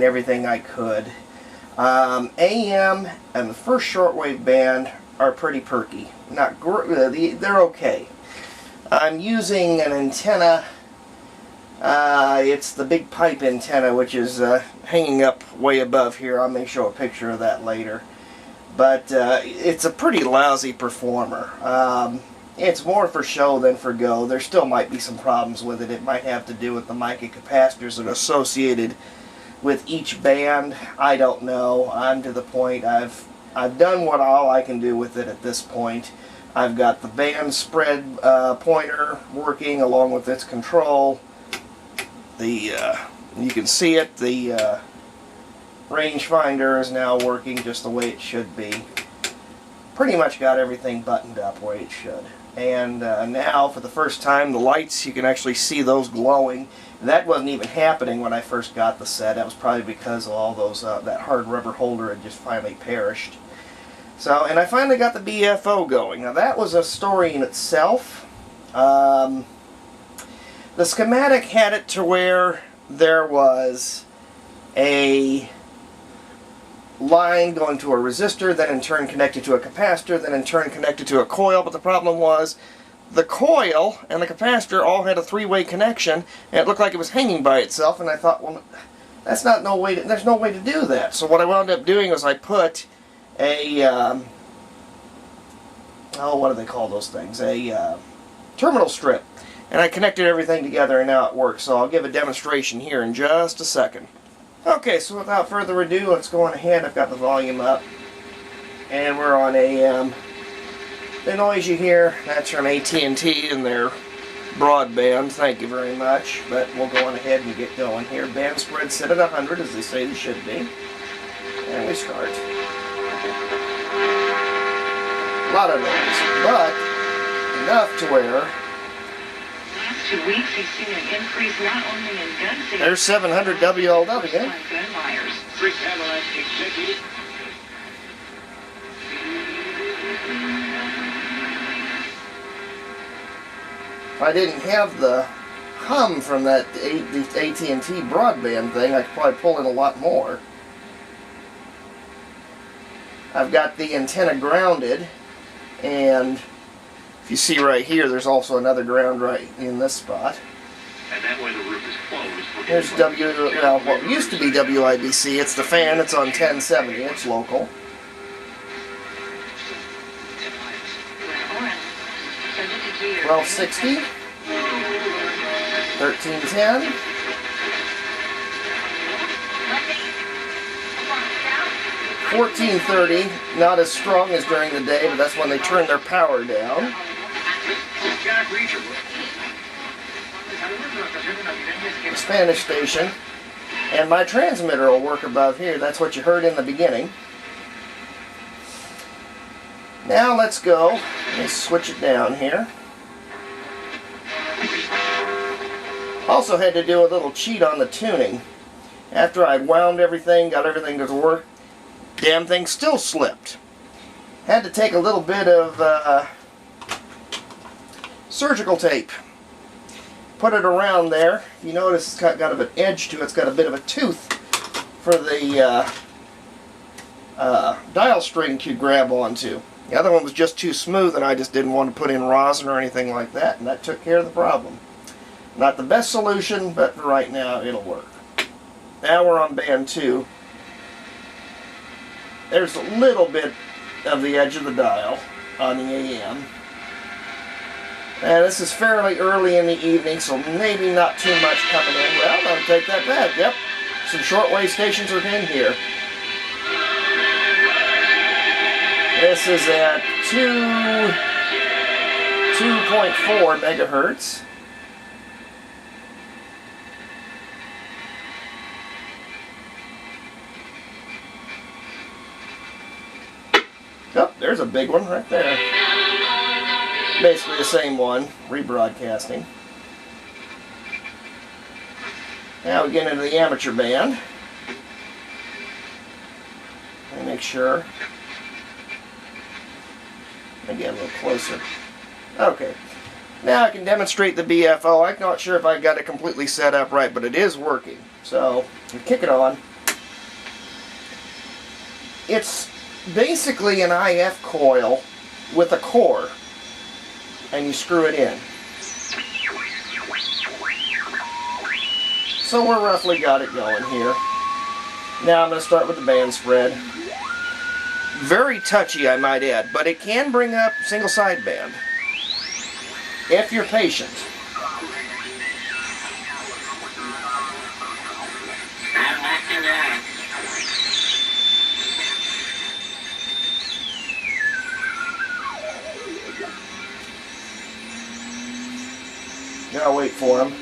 everything I could. AM and the first shortwave band are pretty perky. Not they're okay. I'm using an antenna. It's the big pipe antenna, which is hanging up way above here. I may show a picture of that later. But it's a pretty lousy performer. It's more for show than for go. There still might be some problems with it. It might have to do with the mica capacitors that are associated with each band. I don't know. I'm to the point I've done what all I can do with it at this point. I've got the band spread pointer working along with its control. You can see it. The rangefinder is now working just the way it should be. Pretty much got everything buttoned up where it should. And now, for the first time, the lights, you can actually see those glowing. And that wasn't even happening when I first got the set. That was probably because of all those that hard rubber holder had just finally perished. So, and I finally got the BFO going. Now that was a story in itself. The schematic had it to where there was a line going to a resistor, then in turn connected to a capacitor, then in turn connected to a coil, but the problem was the coil and the capacitor all had a three-way connection, and it looked like it was hanging by itself, and I thought, well, that's not no way to, there's no way to do that. So what I wound up doing was I put a oh, what do they call those things? A terminal strip, and I connected everything together, and now it works. So I'll give a demonstration here in just a second. Okay, so without further ado, let's go on ahead. I've got the volume up, and we're on AM. The noise you hear, that's from AT&T and their broadband. Thank you very much. But we'll go on ahead and get going here. Band spread set at 100, as they say they should be. And we start. A lot of noise, but enough to where 2 weeks, he's seen an increase not only in gun sales. There's 700 WLW. Gun buyers. If I didn't have the hum from that AT&T broadband thing, I could probably pull in a lot more. I've got the antenna grounded, and if you see right here, there's also another ground right in this spot. And that way the roof is closed. There's well, what used to be WIBC. It's the fan. It's on 1070. It's local. 1260. 1310. 1430, not as strong as during the day, but that's when they turn their power down. The Spanish station. And my transmitter will work above here. That's what you heard in the beginning. Now let's go. Let's switch it down here. Also had to do a little cheat on the tuning. After I'd wound everything, got everything to work, damn thing still slipped. Had to take a little bit of surgical tape. Put it around there. You notice it's got an edge to it. It's got a bit of a tooth for the dial string to grab onto. The other one was just too smooth, and I just didn't want to put in rosin or anything like that, and that took care of the problem. Not the best solution, but for right now it'll work. Now we're on band 2. There's a little bit of the edge of the dial on the AM. And this is fairly early in the evening, so maybe not too much coming in. Well, I'll take that back. Yep, some shortwave stations are in here. This is at 2.4 megahertz. Oh, there's a big one right there. Basically the same one, rebroadcasting. Now we get into the amateur band. Let me make sure. Let me get a little closer. Okay. Now I can demonstrate the BFO. I'm not sure if I got it completely set up right, but it is working. So, we kick it on. It's basically an IF coil with a core, and you screw it in. So we're roughly got it going here. Now I'm going to start with the band spread. Very touchy, I might add, but it can bring up single sideband if you're patient. Now wait for him.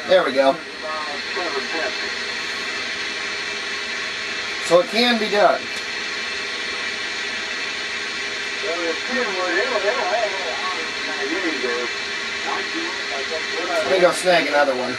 There we go. So it can be done. Let me go snag another one.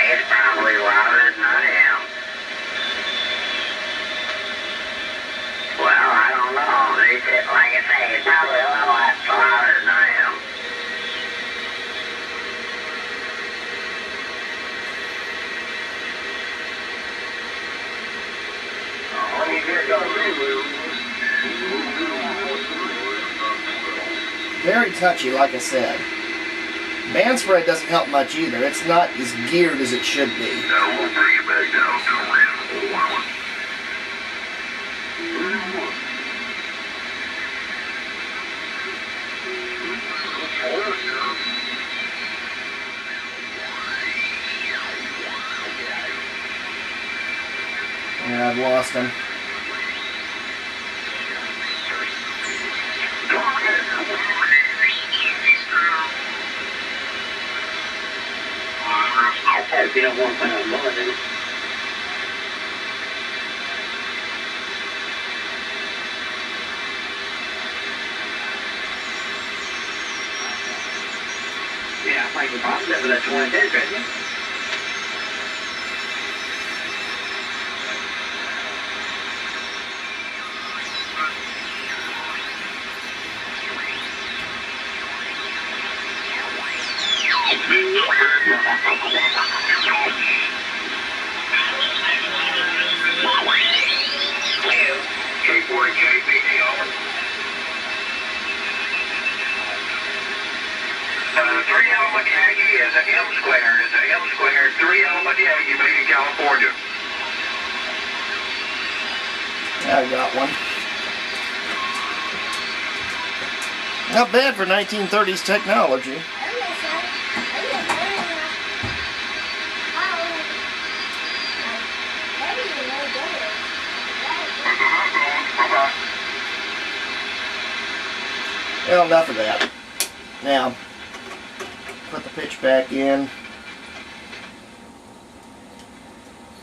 It's probably louder than I am. Well, I don't know. Like I say, it's probably a little less louder than I am. When you get Very touchy, like I said. Band spread doesn't help much either. It's not as geared as it should be. Now we'll bring it back down to around 1. Yeah, I've lost him. If you don't want to put on more, then yeah, like the boss never let you want to do, couldn't you? Keyboard JBD over. 3-element Yankee is an M square. Is an M square 3-element Yankee made in California. Yeah, I got one. Not bad for 1930s technology. Well, enough of that. Now, put the pitch back in.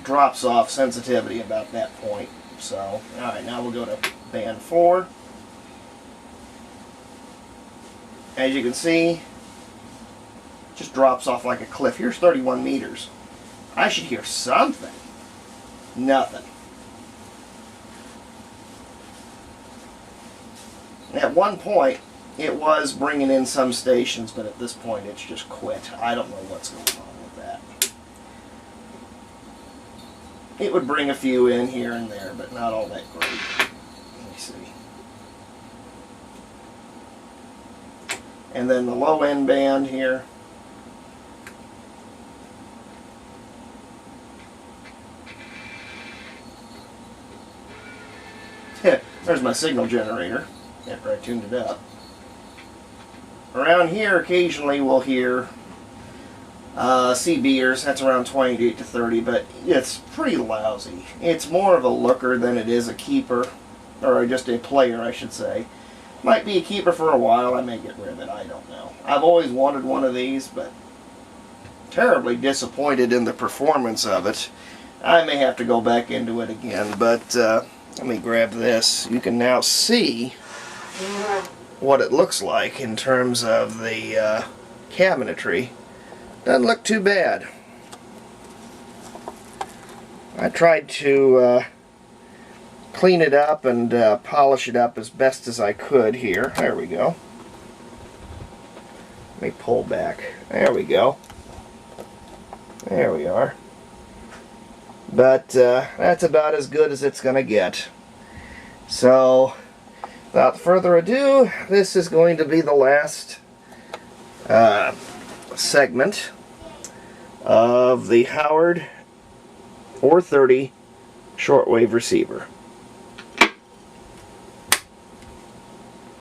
Drops off sensitivity about that point. So, alright, now we'll go to band 4. As you can see, just drops off like a cliff. Here's 31 meters. I should hear something. Nothing. At one point, it was bringing in some stations, but at this point it's just quit. I don't know what's going on with that. It would bring a few in here and there, but not all that great. Let me see. And then the low end band here. There's my signal generator after I tuned it up. Around here, occasionally we'll hear CBers. That's around 28 to 30, but it's pretty lousy. It's more of a looker than it is a keeper, or just a player, I should say. Might be a keeper for a while. I may get rid of it. I don't know. I've always wanted one of these, but terribly disappointed in the performance of it. I may have to go back into it again, but let me grab this. You can now see what it looks like in terms of the cabinetry. Doesn't look too bad. I tried to clean it up and polish it up as best as I could here. There we go. Let me pull back. There we go. There we are. But that's about as good as it's going to get. So, without further ado, this is going to be the last segment of the Howard 430 shortwave receiver.